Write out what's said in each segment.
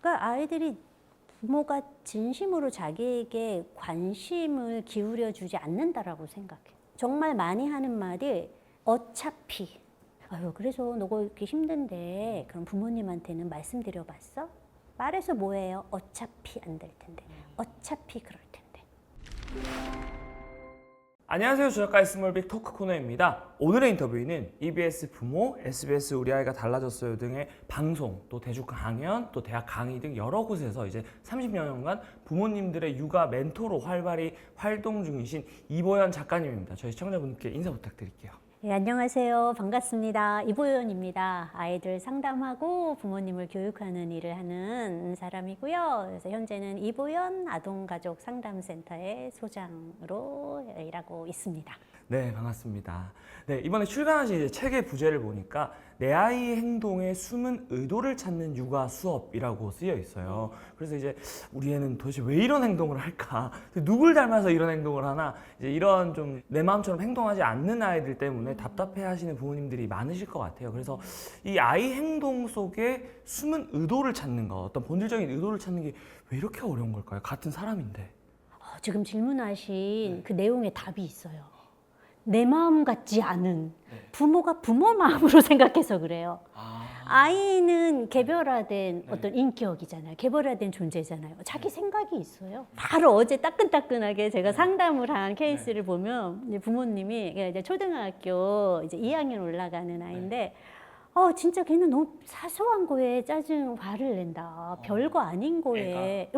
그러니까 아이들이 부모가 진심으로 자기에게 관심을 기울여 주지 않는다라고 생각해. 정말 많이 하는 말이 어차피. 아유, 그래서 너가 이렇게 힘든데 그럼 부모님한테는 말씀드려봤어? 말해서 뭐예요? 어차피 안 될 텐데. 어차피 그럴 텐데. 안녕하세요. 주작가의 스몰빅 토크 코너입니다. 오늘의 인터뷰인은 EBS 부모, SBS 우리 아이가 달라졌어요 등의 방송, 또 대중 강연, 또 대학 강의 등 여러 곳에서 이제 30여 년간 부모님들의 육아 멘토로 활발히 활동 중이신 이보연 작가님입니다. 저희 시청자분께 인사 부탁드릴게요. 네, 안녕하세요. 반갑습니다. 이보연입니다. 아이들 상담하고 부모님을 교육하는 일을 하는 사람이고요. 그래서 현재는 이보연 아동가족 상담센터의 소장으로 일하고 있습니다. 네, 반갑습니다. 네, 이번에 출간하신 이제 책의 부제를 보니까 내 아이의 행동에 숨은 의도를 찾는 육아 수업이라고 쓰여 있어요. 그래서 이제 우리 애는 도대체 왜 이런 행동을 할까? 누굴 닮아서 이런 행동을 하나? 이제 이런 좀 내 마음처럼 행동하지 않는 아이들 때문에 답답해 하시는 부모님들이 많으실 것 같아요. 그래서 이 아이 행동 속에 숨은 의도를 찾는 것, 어떤 본질적인 의도를 찾는 게 왜 이렇게 어려운 걸까요? 같은 사람인데. 지금 질문하신 그 내용에 답이 있어요. 내 마음 같지 않은 부모가 부모 마음으로 생각해서 그래요. 아이는 개별화된 어떤 인격이잖아요. 개별화된 존재잖아요. 자기 생각이 있어요. 바로 어제 따끈따끈하게 제가 상담을 한 케이스를 보면 이제 부모님이 이제 초등학교 이제 2학년 올라가는 아이인데 진짜 걔는 너무 사소한 거에 짜증 화를 낸다. 별거 아닌 거에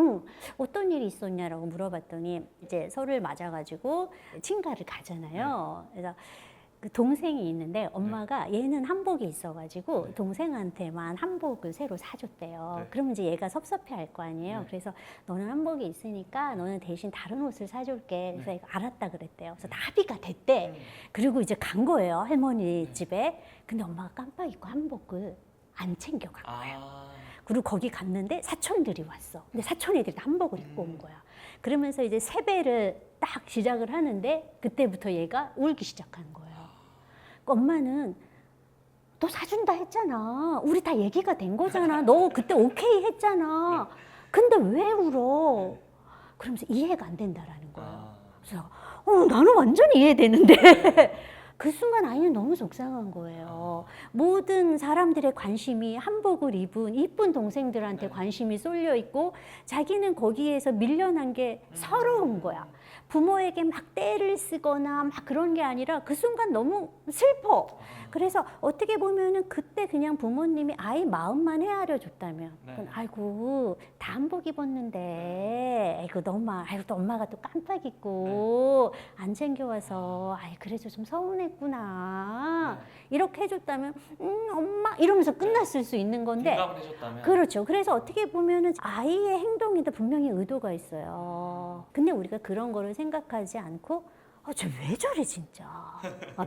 어떤 일이 있었냐라고 물어봤더니 이제 설을 맞아가지고 친가를 가잖아요. 그래서 그 동생이 있는데 엄마가 얘는 한복이 있어가지고 동생한테만 한복을 새로 사줬대요. 그러면 이제 얘가 섭섭해할 거 아니에요. 그래서 너는 한복이 있으니까 너는 대신 다른 옷을 사줄게. 그래서 얘가 알았다 그랬대요. 그래서 합의가 됐대. 그리고 이제 간 거예요, 할머니 집에. 근데 엄마가 깜빡 잊고 한복을 안 챙겨간 거예요. 그리고 거기 갔는데 사촌들이 왔어. 근데 사촌 애들이 한복을 입고 온 거야. 그러면서 이제 세배를 딱 시작을 하는데 그때부터 얘가 울기 시작한 거예요. 엄마는 너 사준다 했잖아. 우리 다 얘기가 된 거잖아. 너 그때 오케이 했잖아. 근데 왜 울어? 그러면서 이해가 안 된다라는 거예요. 그래서 나는 완전히 이해되는데 그 순간 아이는 너무 속상한 거예요. 모든 사람들의 관심이 한복을 입은 이쁜 동생들한테 관심이 쏠려 있고 자기는 거기에서 밀려난 게 서러운 거야. 부모에게 막 떼를 쓰거나 막 그런 게 아니라 그 순간 너무 슬퍼. 그래서 어떻게 보면은 그때 그냥 부모님이 아이 마음만 헤아려 줬다면, 아이고 다 한복 입었는데, 아이고 또 엄마가 또 깜빡 잊고 안 챙겨와서, 그래서 좀 서운했구나. 이렇게 해줬다면, 엄마 이러면서 끝났을 수 있는 건데, 공감을 해줬다면. 그렇죠. 그래서 어떻게 보면은 아이의 행동에도 분명히 의도가 있어요. 근데 우리가 그런 거를 생각하지 않고 쟤 왜 저래 진짜.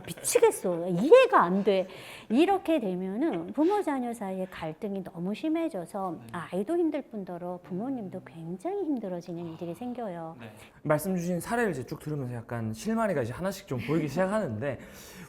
미치겠어. 이해가 안 돼. 이렇게 되면은 부모 자녀 사이의 갈등이 너무 심해져서 아이도 힘들 뿐더러 부모님도 굉장히 힘들어지는 일들이 생겨요. 말씀 주신 사례를 이제 쭉 들으면서 약간 실마리가 이제 하나씩 좀 보이기 시작하는데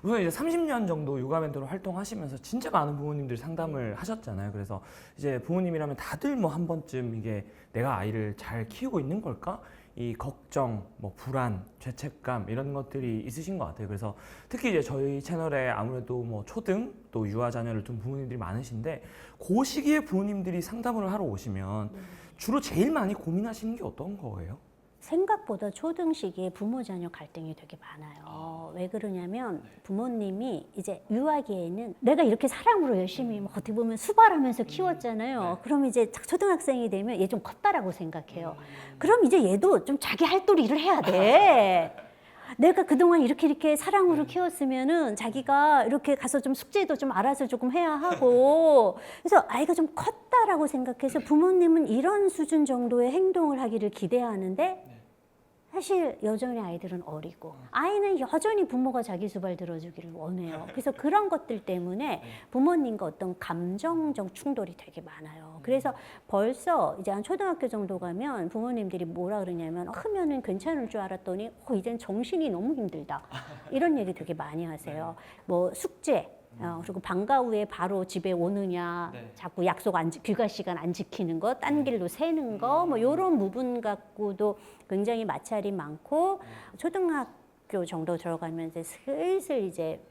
우선 이제 30년 정도 육아 멘토로 활동하시면서 진짜 많은 부모님들 상담을 하셨잖아요. 그래서 이제 부모님이라면 다들 뭐 한 번쯤 이게 내가 아이를 잘 키우고 있는 걸까? 이 걱정, 뭐 불안, 죄책감 이런 것들이 있으신 것 같아요. 그래서 특히 이제 저희 채널에 아무래도 뭐 초등 또 유아 자녀를 둔 부모님들이 많으신데 그 시기에 부모님들이 상담을 하러 오시면 주로 제일 많이 고민하시는 게 어떤 거예요? 생각보다 초등 시기에 부모 자녀 갈등이 되게 많아요. 왜 그러냐면 부모님이 이제 유아기에는 내가 이렇게 사랑으로 열심히 어떻게 보면 수발하면서 키웠잖아요. 그럼 이제 초등학생이 되면 얘 좀 컸다라고 생각해요. 그럼 이제 얘도 좀 자기 할 도리를 해야 돼. 내가 그동안 이렇게 사랑으로 키웠으면은 자기가 이렇게 가서 좀 숙제도 좀 알아서 조금 해야 하고 그래서 아이가 좀 컸다라고 생각해서 부모님은 이런 수준 정도의 행동을 하기를 기대하는데 사실 여전히 아이들은 어리고 아이는 여전히 부모가 자기 수발 들어주기를 원해요. 그래서 그런 것들 때문에 부모님과 어떤 감정적 충돌이 되게 많아요. 그래서 벌써 이제 한 초등학교 정도 가면 부모님들이 뭐라 그러냐면 크면은 괜찮을 줄 알았더니 이젠 정신이 너무 힘들다. 이런 얘기 되게 많이 하세요. 뭐 숙제 그리고 방과 후에 바로 집에 오느냐, 자꾸 약속 귀가 시간 안 지키는 거, 딴 길로 새는 거, 뭐 이런 부분 갖고도 굉장히 마찰이 많고 초등학교 정도 들어가면서 슬슬 이제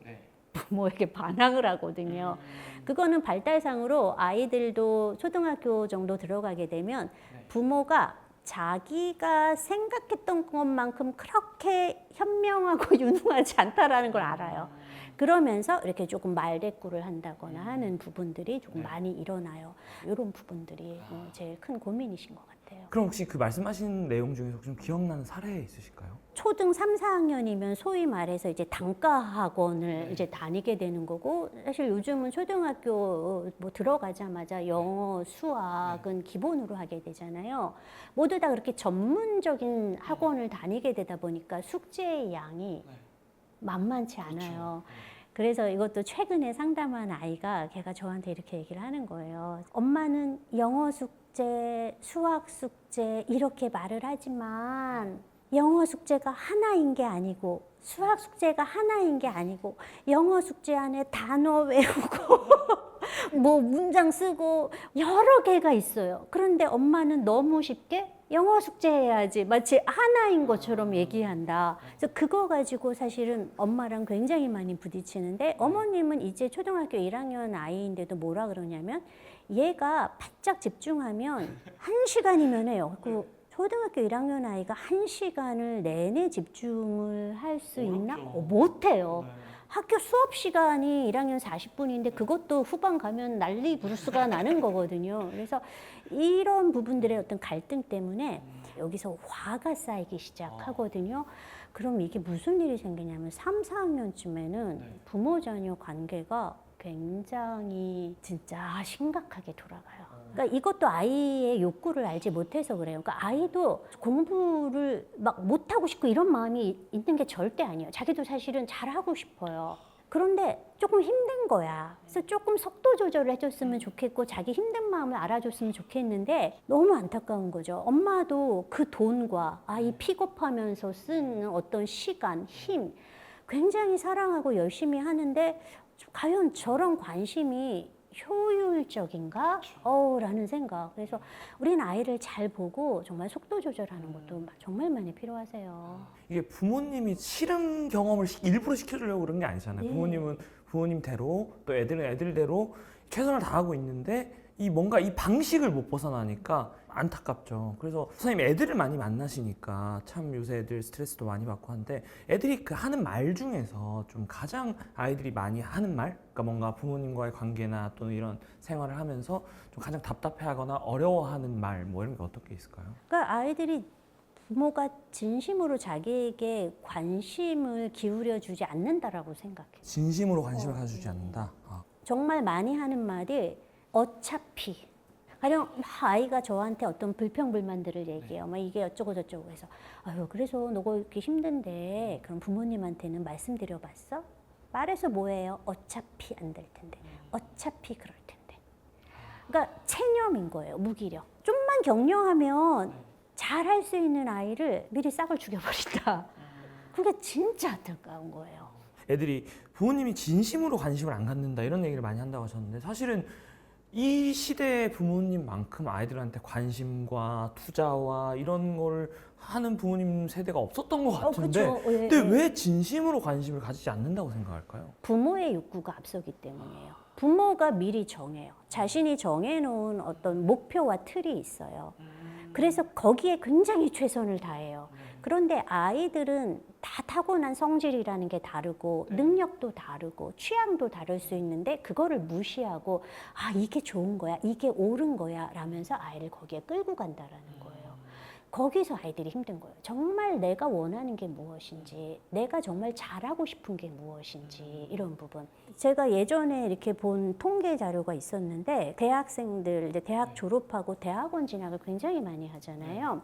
부모에게 반항을 하거든요. 그거는 발달상으로 아이들도 초등학교 정도 들어가게 되면 부모가 자기가 생각했던 것만큼 그렇게 현명하고 유능하지 않다라는 걸 알아요. 그러면서 이렇게 조금 말대꾸를 한다거나 하는 부분들이 조금 많이 일어나요. 이런 부분들이 제일 큰 고민이신 것 같아요. 그럼 혹시 그 말씀하신 내용 중에서 좀 기억나는 사례 있으실까요? 초등 3, 4학년이면 소위 말해서 이제 단과 학원을 이제 다니게 되는 거고, 사실 요즘은 초등학교 뭐 들어가자마자 영어, 수학은 기본으로 하게 되잖아요. 모두 다 그렇게 전문적인 학원을 다니게 되다 보니까 숙제의 양이 만만치 않아요. 그래서 이것도 최근에 상담한 아이가 걔가 저한테 이렇게 얘기를 하는 거예요. 엄마는 영어 숙제, 수학 숙제 이렇게 말을 하지만 영어 숙제가 하나인 게 아니고 수학 숙제가 하나인 게 아니고 영어 숙제 안에 단어 외우고 뭐 문장 쓰고 여러 개가 있어요. 그런데 엄마는 너무 쉽게 영어 숙제 해야지 마치 하나인 것처럼 얘기한다. 그래서 그거 가지고 사실은 엄마랑 굉장히 많이 부딪히는데 어머님은 이제 초등학교 1학년 아이인데도 뭐라 그러냐면 얘가 바짝 집중하면 1시간이면 해요. 그 초등학교 1학년 아이가 1시간을 내내 집중을 할 수 있나? 못해요. 학교 수업 시간이 1학년 40분인데 그것도 후반 가면 난리 부르스가 나는 거거든요. 그래서 이런 부분들의 어떤 갈등 때문에 여기서 화가 쌓이기 시작하거든요. 그럼 이게 무슨 일이 생기냐면 3, 4학년쯤에는 부모 자녀 관계가 굉장히 진짜 심각하게 돌아가요. 그러니까 이것도 아이의 욕구를 알지 못해서 그래요. 그러니까 아이도 공부를 막 못하고 싶고 이런 마음이 있는 게 절대 아니에요. 자기도 사실은 잘하고 싶어요. 그런데 조금 힘든 거야. 그래서 조금 속도 조절을 해줬으면 좋겠고 자기 힘든 마음을 알아줬으면 좋겠는데 너무 안타까운 거죠. 엄마도 그 돈과 아이 픽업하면서 쓰는 어떤 시간, 힘 굉장히 사랑하고 열심히 하는데 과연 저런 관심이 효율적인가? 라는 생각. 그래서 우리는 아이를 잘 보고 정말 속도 조절하는 것도 정말 많이 필요하세요. 이게 부모님이 싫은 경험을 일부러 시켜주려고 그런 게 아니잖아요. 부모님은 부모님대로 또 애들은 애들대로 최선을 다하고 있는데 이 뭔가 이 방식을 못 벗어나니까 안타깝죠. 그래서 선생님 애들을 많이 만나시니까 참 요새 애들 스트레스도 많이 받고 한데 애들이 그 하는 말 중에서 좀 가장 아이들이 많이 하는 말, 그러니까 뭔가 부모님과의 관계나 또는 이런 생활을 하면서 좀 가장 답답해하거나 어려워하는 말 뭐 이런 게 어떤 게 있을까요? 그러니까 아이들이 부모가 진심으로 자기에게 관심을 기울여 주지 않는다라고 생각해. 진심으로 관심을 가져주지 않는다. 정말 많이 하는 말이 어차피. 가령 아이가 저한테 어떤 불평불만들을 얘기해요. 막 이게 어쩌고 저쩌고 해서 아유 그래서 너가 이렇게 힘든데 그럼 부모님한테는 말씀드려봤어? 말해서 뭐해요? 어차피 안 될 텐데. 어차피 그럴 텐데. 그러니까 체념인 거예요. 무기력. 좀만 격려하면 잘할 수 있는 아이를 미리 싹을 죽여버린다. 그게 진짜 안타까운 거예요. 애들이 부모님이 진심으로 관심을 안 갖는다 이런 얘기를 많이 한다고 하셨는데 사실은 이 시대의 부모님만큼 아이들한테 관심과 투자와 이런 걸 하는 부모님 세대가 없었던 것 같은데 근데 왜 진심으로 관심을 가지지 않는다고 생각할까요? 부모의 욕구가 앞서기 때문이에요. 부모가 미리 정해요. 자신이 정해놓은 어떤 목표와 틀이 있어요. 그래서 거기에 굉장히 최선을 다해요. 그런데 아이들은 다 타고난 성질이라는 게 다르고 능력도 다르고 취향도 다를 수 있는데 그거를 무시하고 아 이게 좋은 거야, 이게 옳은 거야 라면서 아이를 거기에 끌고 간다라는 거예요. 거기서 아이들이 힘든 거예요. 정말 내가 원하는 게 무엇인지, 내가 정말 잘하고 싶은 게 무엇인지 이런 부분. 제가 예전에 이렇게 본 통계 자료가 있었는데 대학생들 이제 대학 졸업하고 대학원 진학을 굉장히 많이 하잖아요.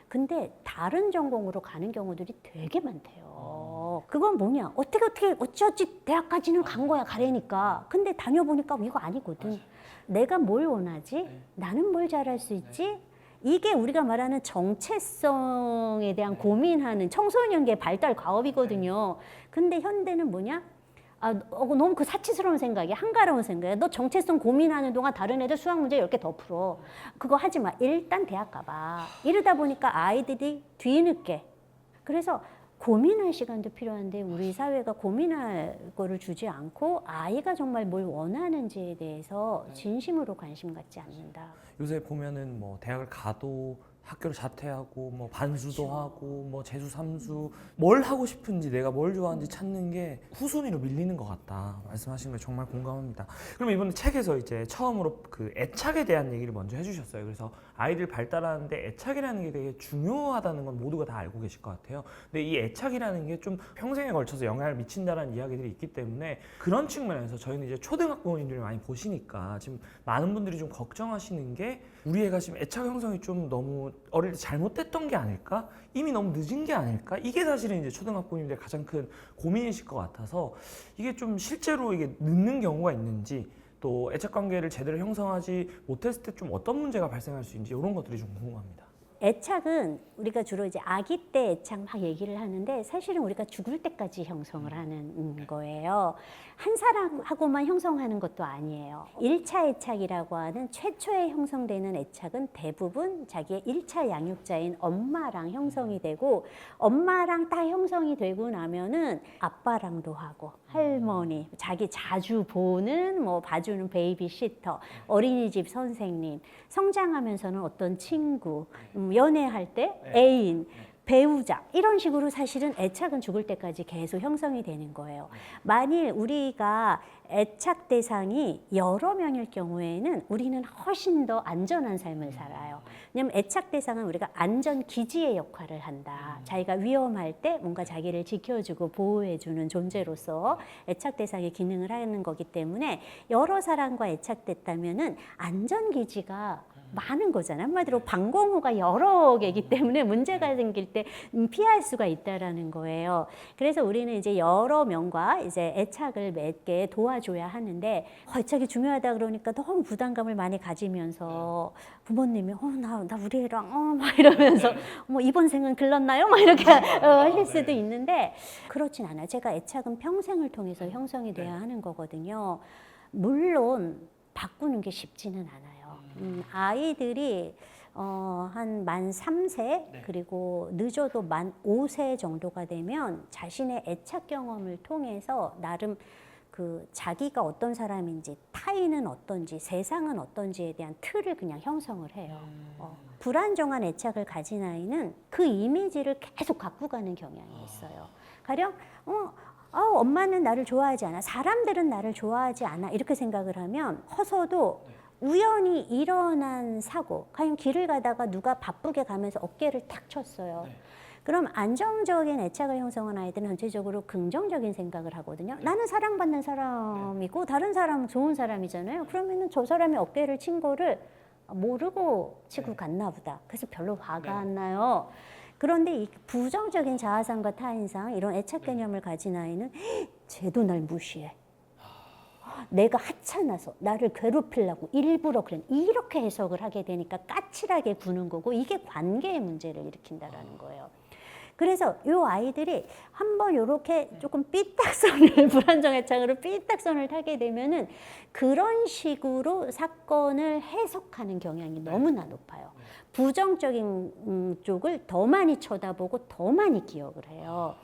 근데 다른 전공으로 가는 경우들이 되게 많대요. 그건 뭐냐? 어찌 대학까지는 간 거야, 가려니까. 근데 다녀보니까 이거 아니거든. 내가 뭘 원하지? 나는 뭘 잘할 수 있지? 이게 우리가 말하는 정체성에 대한 고민하는 청소년기의 발달 과업이거든요. 근데 현대는 뭐냐? 너무 그 사치스러운 생각이야. 한가로운 생각이야. 너 정체성 고민하는 동안 다른 애들 수학 문제 10개 더 풀어. 그거 하지 마. 일단 대학 가봐. 이러다 보니까 아이들이 뒤늦게. 그래서 고민할 시간도 필요한데 우리 사회가 고민할 거를 주지 않고 아이가 정말 뭘 원하는지에 대해서 진심으로 관심 갖지 않는다. 요새 보면은 뭐 대학을 가도 학교를 자퇴하고 뭐 반수도 하고 뭐 재수 삼수 뭘 하고 싶은지 내가 뭘 좋아하는지 찾는 게 후순위로 밀리는 것 같다 말씀하신 거 정말 공감합니다. 그럼 이번에 책에서 이제 처음으로 그 애착에 대한 얘기를 먼저 해주셨어요. 그래서 아이들 발달하는데 애착이라는 게 되게 중요하다는 건 모두가 다 알고 계실 것 같아요. 근데 이 애착이라는 게 좀 평생에 걸쳐서 영향을 미친다라는 이야기들이 있기 때문에 그런 측면에서 저희는 이제 초등학부모님들이 많이 보시니까 지금 많은 분들이 좀 걱정하시는 게 우리 애가 지금 애착 형성이 좀 너무 어릴 때 잘못됐던 게 아닐까? 이미 너무 늦은 게 아닐까? 이게 사실은 이제 초등학부모님들의 가장 큰 고민이실 것 같아서 이게 좀 실제로 이게 늦는 경우가 있는지 또 애착 관계를 제대로 형성하지 못했을 때 좀 어떤 문제가 발생할 수 있는지 이런 것들이 좀 궁금합니다. 애착은 우리가 주로 이제 아기 때 애착 막 얘기를 하는데 사실은 우리가 죽을 때까지 형성을 하는 거예요. 한 사람하고만 형성하는 것도 아니에요. 1차 애착이라고 하는 최초에 형성되는 애착은 대부분 자기의 1차 양육자인 엄마랑 형성이 되고 엄마랑 다 형성이 되고 나면은 아빠랑도 하고 할머니, 자기 자주 보는 뭐 봐주는 베이비시터, 어린이집 선생님, 성장하면서는 어떤 친구, 연애할 때 애인, 배우자 이런 식으로 사실은 애착은 죽을 때까지 계속 형성이 되는 거예요. 만일 우리가 애착 대상이 여러 명일 경우에는 우리는 훨씬 더 안전한 삶을 살아요. 왜냐하면 애착 대상은 우리가 안전 기지의 역할을 한다. 자기가 위험할 때 뭔가 자기를 지켜주고 보호해주는 존재로서 애착 대상의 기능을 하는 거기 때문에 여러 사람과 애착됐다면은 안전 기지가 많은 거잖아요. 한마디로 방공호가 여러 개이기 때문에 문제가 생길 때 피할 수가 있다라는 거예요. 그래서 우리는 이제 여러 명과 이제 애착을 맺게 도와줘야 하는데 애착이 중요하다 그러니까 너무 부담감을 많이 가지면서 부모님이 나 우리 애랑 막 이러면서 뭐 이번 생은 글렀나요? 막 이렇게 하실 수도 있는데 그렇진 않아요. 제가 애착은 평생을 통해서 형성이 돼야 하는 거거든요. 물론 바꾸는 게 쉽지는 않아요. 아이들이 한 만 3세 그리고 늦어도 만 5세 정도가 되면 자신의 애착 경험을 통해서 나름 그 자기가 어떤 사람인지 타인은 어떤지 세상은 어떤지에 대한 틀을 그냥 형성을 해요. 불안정한 애착을 가진 아이는 그 이미지를 계속 갖고 가는 경향이 있어요. 가령 엄마는 나를 좋아하지 않아, 사람들은 나를 좋아하지 않아 이렇게 생각을 하면 커서도 우연히 일어난 사고, 그냥 길을 가다가 누가 바쁘게 가면서 어깨를 탁 쳤어요. 그럼 안정적인 애착을 형성한 아이들은 전체적으로 긍정적인 생각을 하거든요. 나는 사랑받는 사람이고 다른 사람은 좋은 사람이잖아요. 그러면은 저 사람이 어깨를 친 거를 모르고 치고 갔나 보다. 그래서 별로 화가 안 나요. 그런데 이 부정적인 자아상과 타인상 이런 애착 개념을 가진 아이는 쟤도 날 무시해. 내가 하찮아서 나를 괴롭히려고 일부러 그래 이렇게 해석을 하게 되니까 까칠하게 구는 거고 이게 관계의 문제를 일으킨다라는 거예요. 그래서 이 아이들이 한번 이렇게 조금 삐딱선을 불안정 애착으로 삐딱선을 타게 되면은 그런 식으로 사건을 해석하는 경향이 너무나 높아요. 부정적인 쪽을 더 많이 쳐다보고 더 많이 기억을 해요.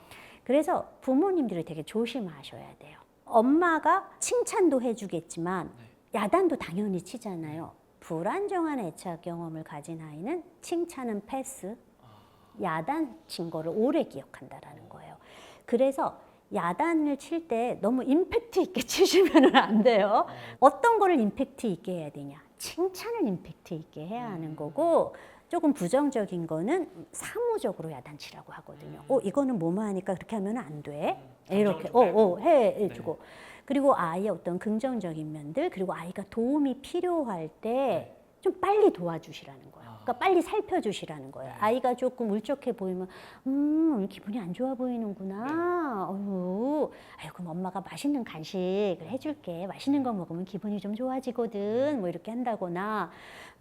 그래서 부모님들이 되게 조심하셔야 돼요. 엄마가 칭찬도 해주겠지만 야단도 당연히 치잖아요. 불안정한 애착 경험을 가진 아이는 칭찬은 패스, 야단 친 거를 오래 기억한다라는 거예요. 그래서 야단을 칠 때 너무 임팩트 있게 치시면 안 돼요. 어떤 거를 임팩트 있게 해야 되냐? 칭찬을 임팩트 있게 해야 하는 거고 조금 부정적인 거는 사무적으로 야단치라고 하거든요. 이거는 뭐뭐 하니까 그렇게 하면 안 돼. 이렇게 해주고 그리고 아이의 어떤 긍정적인 면들 그리고 아이가 도움이 필요할 때 좀 빨리 도와주시라는 거예요. 그러니까 빨리 살펴주시라는 거예요. 아이가 조금 울적해 보이면 오늘 기분이 안 좋아 보이는구나. 아유, 그럼 엄마가 맛있는 간식을 해줄게. 맛있는 거 먹으면 기분이 좀 좋아지거든. 뭐 이렇게 한다거나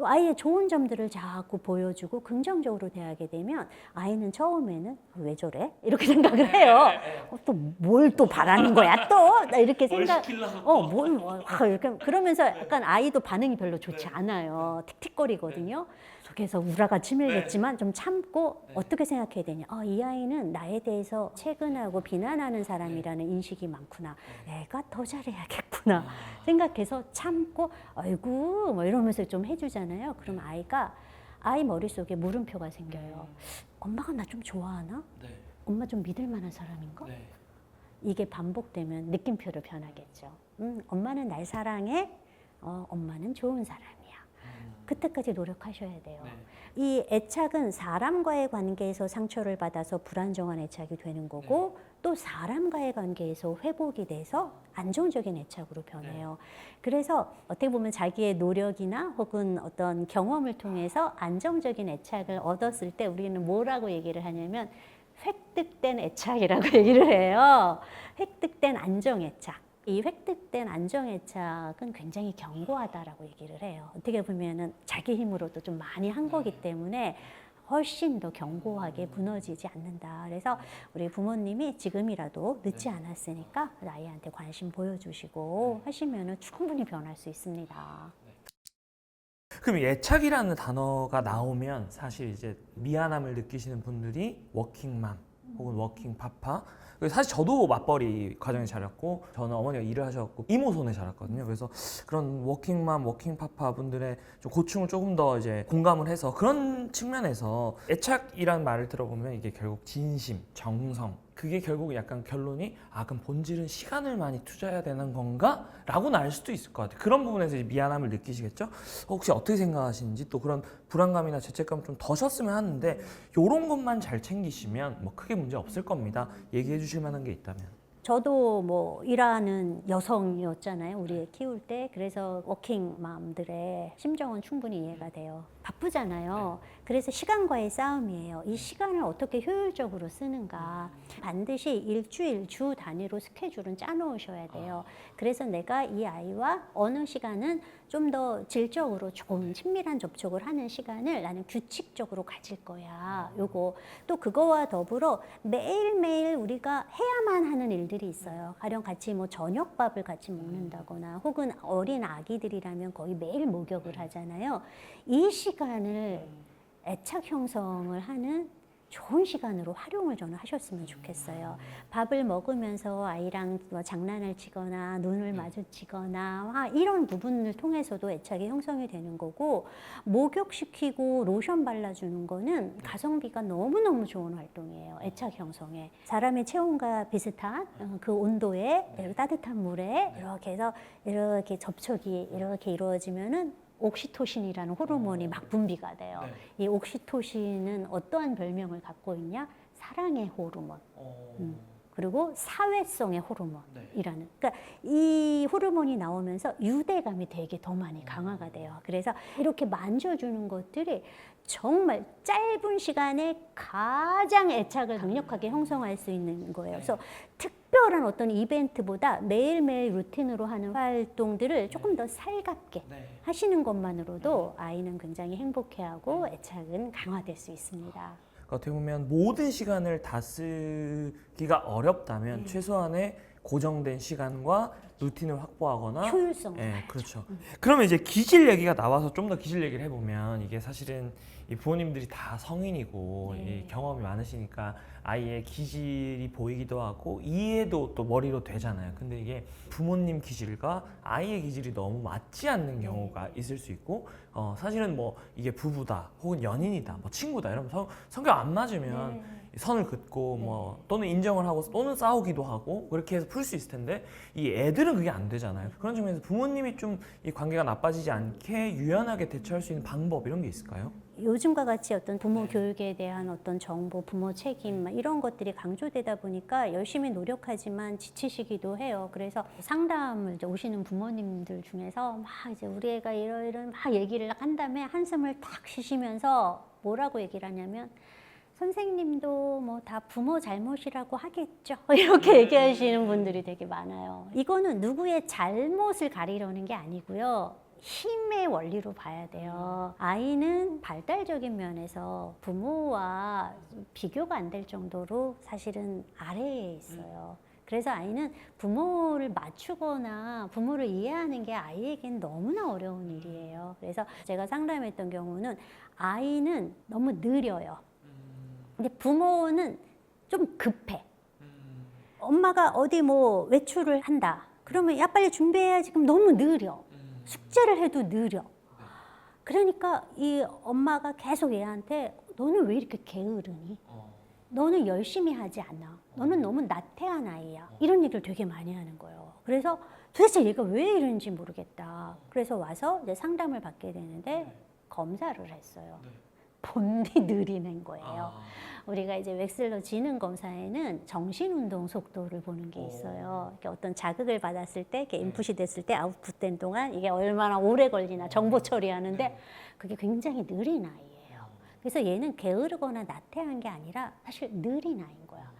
아이의 좋은 점들을 자꾸 보여주고 긍정적으로 대하게 되면 아이는 처음에는 왜 저래? 이렇게 생각을 해요. 또 뭘 또 바라는 거야 또? 나 이렇게 생각. 이렇게 그러면서 약간 아이도 반응이 별로 좋지 않아요. 틱틱거리거든요. 속에서 우라가 치밀겠지만 좀 참고 어떻게 생각해야 되냐. 이 아이는 나에 대해서 채근하고 비난하는 사람이라는 인식이 많구나. 내가 더 잘해야겠구나 생각해서 참고 아이고 뭐 이러면서 좀 해주잖아요. 그럼 아이 머릿속에 물음표가 생겨요. 엄마가 나 좀 좋아하나? 엄마 좀 믿을 만한 사람인가? 이게 반복되면 느낌표로 변하겠죠. 엄마는 날 사랑해. 엄마는 좋은 사람이야. 그때까지 노력하셔야 돼요. 이 애착은 사람과의 관계에서 상처를 받아서 불안정한 애착이 되는 거고 또 사람과의 관계에서 회복이 돼서 안정적인 애착으로 변해요. 그래서 어떻게 보면 자기의 노력이나 혹은 어떤 경험을 통해서 안정적인 애착을 얻었을 때 우리는 뭐라고 얘기를 하냐면 획득된 애착이라고 얘기를 해요. 획득된 안정애착. 이 획득된 안정애착은 굉장히 견고하다라고 얘기를 해요. 어떻게 보면은 자기 힘으로도 좀 많이 한 거기 때문에 훨씬 더 견고하게 무너지지 않는다. 그래서 우리 부모님이 지금이라도 늦지 않았으니까 아이한테 관심 보여주시고 하시면은 충분히 변할 수 있습니다. 그럼 애착이라는 단어가 나오면 사실 이제 미안함을 느끼시는 분들이 워킹맘 혹은 워킹파파. 사실 저도 맞벌이 가정에 자랐고 저는 어머니가 일을 하셔갖고 이모 손에 자랐거든요. 그래서 그런 워킹맘, 워킹파파 분들의 좀 고충을 조금 더 이제 공감을 해서 그런 측면에서 애착이라는 말을 들어보면 이게 결국 진심, 정성, 그게 결국 약간 결론이 그럼 본질은 시간을 많이 투자해야 되는 건가? 라고는 알 수도 있을 것 같아요. 그런 부분에서 이제 미안함을 느끼시겠죠? 혹시 어떻게 생각하시는지 또 그런 불안감이나 죄책감 좀 더셨으면 하는데 이런 것만 잘 챙기시면 뭐 크게 문제 없을 겁니다. 얘기해 주실 만한 게 있다면. 저도 뭐 일하는 여성이었잖아요. 우리 애 키울 때. 그래서 워킹맘들의 심정은 충분히 이해가 돼요. 바쁘잖아요. 그래서 시간과의 싸움이에요. 이 시간을 어떻게 효율적으로 쓰는가. 반드시 일주일, 주 단위로 스케줄은 짜놓으셔야 돼요. 그래서 내가 이 아이와 어느 시간은 좀 더 질적으로 조금 친밀한 접촉을 하는 시간을 나는 규칙적으로 가질 거야. 요거. 또 그거와 더불어 매일매일 우리가 해야만 하는 일들이 있어요. 가령 같이 뭐 저녁밥을 같이 먹는다거나 혹은 어린 아기들이라면 거의 매일 목욕을 하잖아요. 이 시간을 애착 형성을 하는 좋은 시간으로 활용을 저는 하셨으면 좋겠어요. 밥을 먹으면서 아이랑 뭐 장난을 치거나 눈을 마주치거나 이런 부분을 통해서도 애착이 형성이 되는 거고 목욕시키고 로션 발라주는 거는 가성비가 너무너무 좋은 활동이에요. 애착 형성에. 사람의 체온과 비슷한 그 온도에 따뜻한 물에 이렇게 해서 이렇게 접촉이 이렇게 이루어지면은 옥시토신이라는 호르몬이 막 분비가 돼요. 이 옥시토신은 어떠한 별명을 갖고 있냐? 사랑의 호르몬. 그리고 사회성의 호르몬이라는. 그러니까 이 호르몬이 나오면서 유대감이 되게 더 많이 강화가 돼요. 그래서 이렇게 만져주는 것들이 정말 짧은 시간에 가장 애착을 강력하게 형성할 수 있는 거예요. 그래서 특별한 어떤 이벤트보다 매일매일 루틴으로 하는 활동들을 조금 더 살갑게 하시는 것만으로도 아이는 굉장히 행복해하고 애착은 강화될 수 있습니다. 어떻게 보면 모든 시간을 다 쓰기가 어렵다면 최소한의 고정된 시간과 루틴을 확보하거나 효율성을 그렇죠. 그러면 이제 기질 얘기가 나와서 좀 더 기질 얘기를 해보면 이게 사실은 이 부모님들이 다 성인이고 이 경험이 많으시니까 아이의 기질이 보이기도 하고 이해도 또 머리로 되잖아요. 근데 이게 부모님 기질과 아이의 기질이 너무 맞지 않는 경우가 있을 수 있고 사실은 뭐 이게 부부다 혹은 연인이다 뭐 친구다 이러면 성격 안 맞으면 선을 긋고 뭐 또는 인정을 하고 또는 싸우기도 하고 그렇게 해서 풀 수 있을 텐데 이 애들은 애들은 그게 안 되잖아요. 그런 측면에서 부모님이 좀 이 관계가 나빠지지 않게 유연하게 대처할 수 있는 방법 이런 게 있을까요? 요즘과 같이 어떤 부모 교육에 대한 어떤 정보, 부모 책임 막 이런 것들이 강조되다 보니까 열심히 노력하지만 지치시기도 해요. 그래서 상담을 이제 오시는 부모님들 중에서 막 이제 우리 애가 이러이런 막 얘기를 한 다음에 한숨을 탁 쉬시면서 뭐라고 얘기를 하냐면 선생님도 뭐 다 부모 잘못이라고 하겠죠. 이렇게 얘기하시는 분들이 되게 많아요. 이거는 누구의 잘못을 가리려는 게 아니고요. 힘의 원리로 봐야 돼요. 아이는 발달적인 면에서 부모와 비교가 안 될 정도로 사실은 아래에 있어요. 그래서 아이는 부모를 맞추거나 부모를 이해하는 게 아이에겐 너무나 어려운 일이에요. 그래서 제가 상담했던 경우는 아이는 너무 느려요. 근데 부모는 좀 급해. 엄마가 어디 뭐 외출을 한다. 그러면 야 빨리 준비해야지. 그럼 너무 느려. 숙제를 해도 느려. 그러니까 이 엄마가 계속 얘한테 너는 왜 이렇게 게으르니? 너는 열심히 하지 않아. 너는 너무 나태한 아이야. 이런 얘기를 되게 많이 하는 거예요. 그래서 도대체 얘가 왜 이런지 모르겠다. 그래서 와서 이제 상담을 받게 되는데 검사를 했어요. 본디 느리는 거예요. 우리가 이제 웩슬러 지능 검사에는 정신운동 속도를 보는 게 있어요. 이렇게 어떤 자극을 받았을 때, 이렇게 인풋이 됐을 때 아웃풋된 동안 이게 얼마나 오래 걸리나 정보 처리하는데 그게 굉장히 느린 아이예요. 그래서 얘는 게으르거나 나태한 게 아니라 사실 느린 아이인 거야.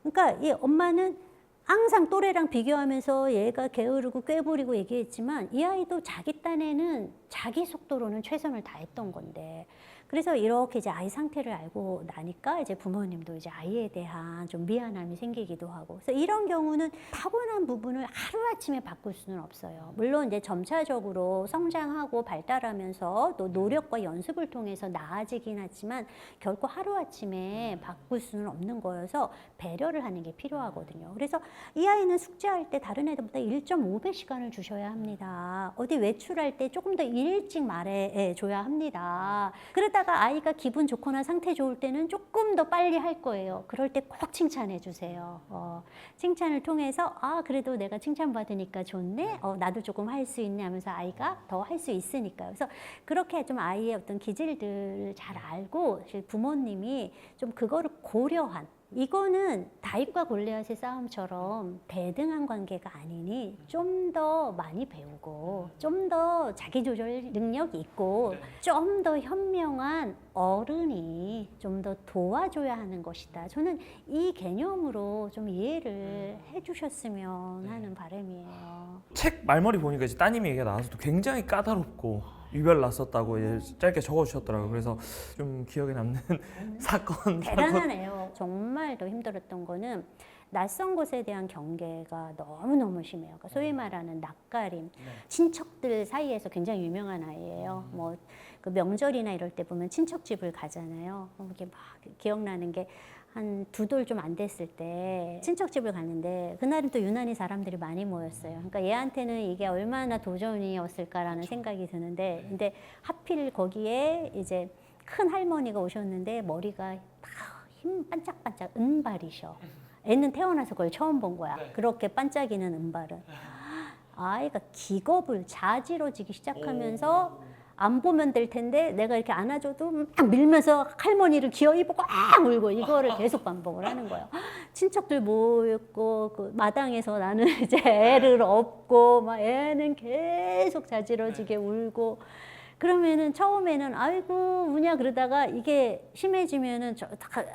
그러니까 이 엄마는 항상 또래랑 비교하면서 얘가 게으르고 꾀부리고 얘기했지만 이 아이도 자기 딴에는 자기 속도로는 최선을 다했던 건데 그래서 이렇게 이제 아이 상태를 알고 나니까 이제 부모님도 이제 아이에 대한 좀 미안함이 생기기도 하고 그래서 이런 경우는 타고난 부분을 하루아침에 바꿀 수는 없어요. 물론 이제 점차적으로 성장하고 발달하면서 또 노력과 연습을 통해서 나아지긴 하지만 결코 하루아침에 바꿀 수는 없는 거여서 배려를 하는 게 필요하거든요. 그래서 이 아이는 숙제할 때 다른 애들보다 1.5배 시간을 주셔야 합니다. 어디 외출할 때 조금 더 일찍 말해 줘야 합니다. 그러다가 아이가 기분 좋거나 상태 좋을 때는 조금 더 빨리 할 거예요. 그럴 때 꼭 칭찬해 주세요. 칭찬을 통해서 아 그래도 내가 칭찬받으니까 좋네. 나도 조금 할 수 있네 하면서 아이가 더 할 수 있으니까요. 그래서 그렇게 좀 아이의 어떤 기질들을 잘 알고 부모님이 좀 그거를 고려한 이거는 다윗과 골리앗의 싸움처럼 대등한 관계가 아니니 좀 더 많이 배우고 좀 더 자기조절 능력이 있고 좀 더 현명한 어른이 좀 더 도와줘야 하는 것이다. 저는 이 개념으로 좀 이해를 해주셨으면 하는 바람이에요. 책 말머리 보니까 이제 따님이 얘기가 나와서 또 굉장히 까다롭고 유별 났었다고 이제 짧게 적어주셨더라고요. 그래서 좀 기억에 남는 사건. 대단하네요. 정말 더 힘들었던 거는 낯선 곳에 대한 경계가 너무너무 심해요. 그러니까 소위 말하는 낯가림. 친척들 사이에서 굉장히 유명한 아이예요. 뭐 그 명절이나 이럴 때 보면 친척 집을 가잖아요. 이게 막 기억나는 게 한 두 돌 좀 안 됐을 때 친척 집을 갔는데 그날은 또 유난히 사람들이 많이 모였어요. 그러니까 얘한테는 이게 얼마나 도전이었을까라는 생각이 드는데 근데 하필 거기에 이제 큰 할머니가 오셨는데 머리가 다 힘 반짝반짝 은발이셔. 애는 태어나서 그걸 처음 본 거야. 그렇게 반짝이는 은발은. 아이가 기겁을 자지러지기 시작하면서 안 보면 될 텐데 내가 이렇게 안아줘도 막 밀면서 할머니를 기어이 보고 울고 이거를 계속 반복을 하는 거예요. 친척들 모였고 그 마당에서 나는 이제 애를 업고 막 애는 계속 자지러지게 울고 그러면은 처음에는 아이고 우냐 그러다가 이게 심해지면은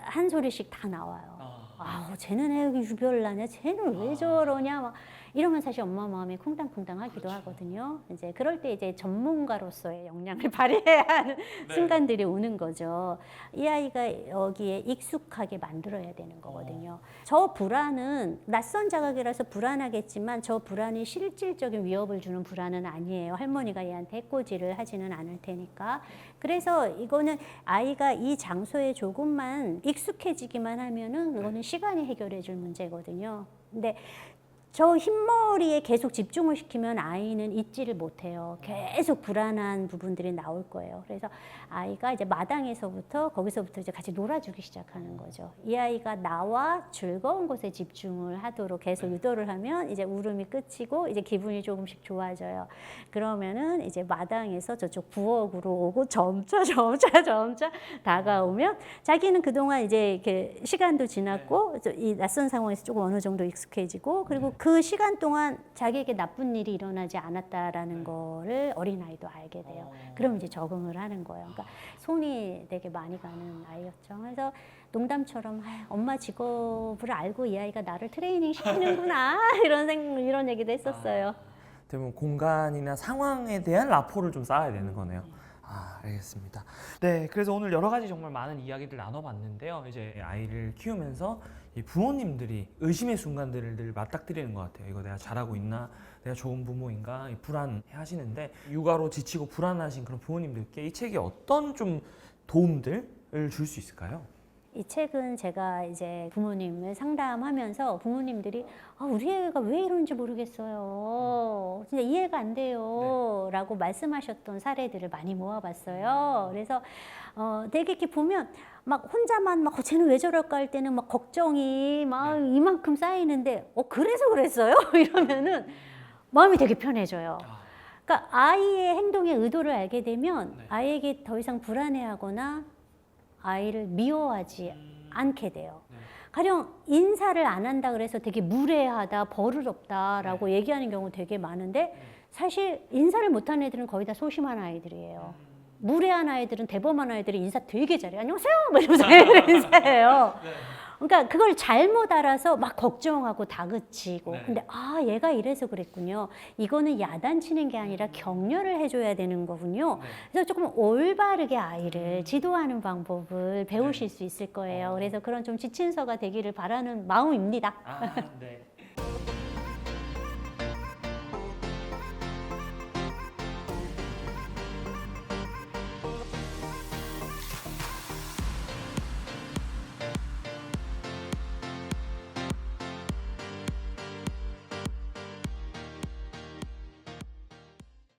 한 소리씩 다 나와요. 아우 쟤는 애 유별나냐 쟤는 왜 저러냐 막 이러면 사실 엄마 마음이 쿵당쿵당 하기도 하거든요. 이제 그럴 때 이제 전문가로서의 역량을 발휘해야 하는 순간들이 오는 거죠. 이 아이가 여기에 익숙하게 만들어야 되는 거거든요. 저 불안은 낯선 자각이라서 불안하겠지만 저 불안이 실질적인 위협을 주는 불안은 아니에요. 할머니가 얘한테 해코지를 하지는 않을 테니까. 그래서 이거는 아이가 이 장소에 조금만 익숙해지기만 하면은 이거는 시간이 해결해 줄 문제거든요. 근데 저 흰머리에 계속 집중을 시키면 아이는 잊지를 못해요. 계속 불안한 부분들이 나올 거예요. 그래서 아이가 이제 마당에서부터 거기서부터 이제 같이 놀아주기 시작하는 거죠. 이 아이가 나와 즐거운 곳에 집중을 하도록 계속 유도를 하면 이제 울음이 끝이고 이제 기분이 조금씩 좋아져요. 그러면은 이제 마당에서 저쪽 부엌으로 오고 점차 다가오면 자기는 그동안 이제 이렇게 시간도 지났고 이 낯선 상황에서 조금 어느 정도 익숙해지고 그리고 그 시간 동안 자기에게 나쁜 일이 일어나지 않았다라는 거를 어린아이도 알게 돼요. 그럼 이제 적응을 하는 거예요. 그러니까 손이 되게 많이 가는 아이였죠. 그래서 농담처럼 엄마 직업을 알고 이 아이가 나를 트레이닝 시키는구나 이런 얘기도 했었어요. 대부분 공간이나 상황에 대한 라포를 좀 쌓아야 되는 거네요. 알겠습니다. 네, 그래서 오늘 여러 가지 정말 많은 이야기를 나눠봤는데요. 이제 아이를 키우면서 이 부모님들이 의심의 순간들을 늘 맞닥뜨리는 것 같아요. 이거 내가 잘하고 있나? 내가 좋은 부모인가? 불안해 하시는데 육아로 지치고 불안하신 그런 부모님들께 이 책이 어떤 좀 도움들을 줄 수 있을까요? 이 책은 제가 이제 부모님을 상담하면서 부모님들이 우리 애가 왜 이러는지 모르겠어요. 진짜 이해가 안 돼요. 라고 말씀하셨던 사례들을 많이 모아봤어요. 그래서 되게 이렇게 보면 막 혼자만 막 쟤는 왜 저럴까 할 때는 막 걱정이 막 이만큼 쌓이는데 그래서 그랬어요? 이러면은 마음이 되게 편해져요. 그러니까 아이의 행동의 의도를 알게 되면 아이에게 더 이상 불안해하거나 아이를 미워하지 않게 돼요. 가령 인사를 안 한다 그래서 되게 무례하다, 버릇없다라고 얘기하는 경우 되게 많은데 사실 인사를 못하는 애들은 거의 다 소심한 아이들이에요. 무례한 아이들은 대범한 아이들이 인사 되게 잘해요. 안녕하세요! 뭐 이러면서 인사해요. 그러니까 그걸 잘못 알아서 막 걱정하고 다그치고 근데 얘가 이래서 그랬군요. 이거는 야단치는 게 아니라 격려를 해줘야 되는 거군요. 그래서 조금 올바르게 아이를 지도하는 방법을 배우실 수 있을 거예요. 그래서 그런 좀 지침서가 되기를 바라는 마음입니다. 네.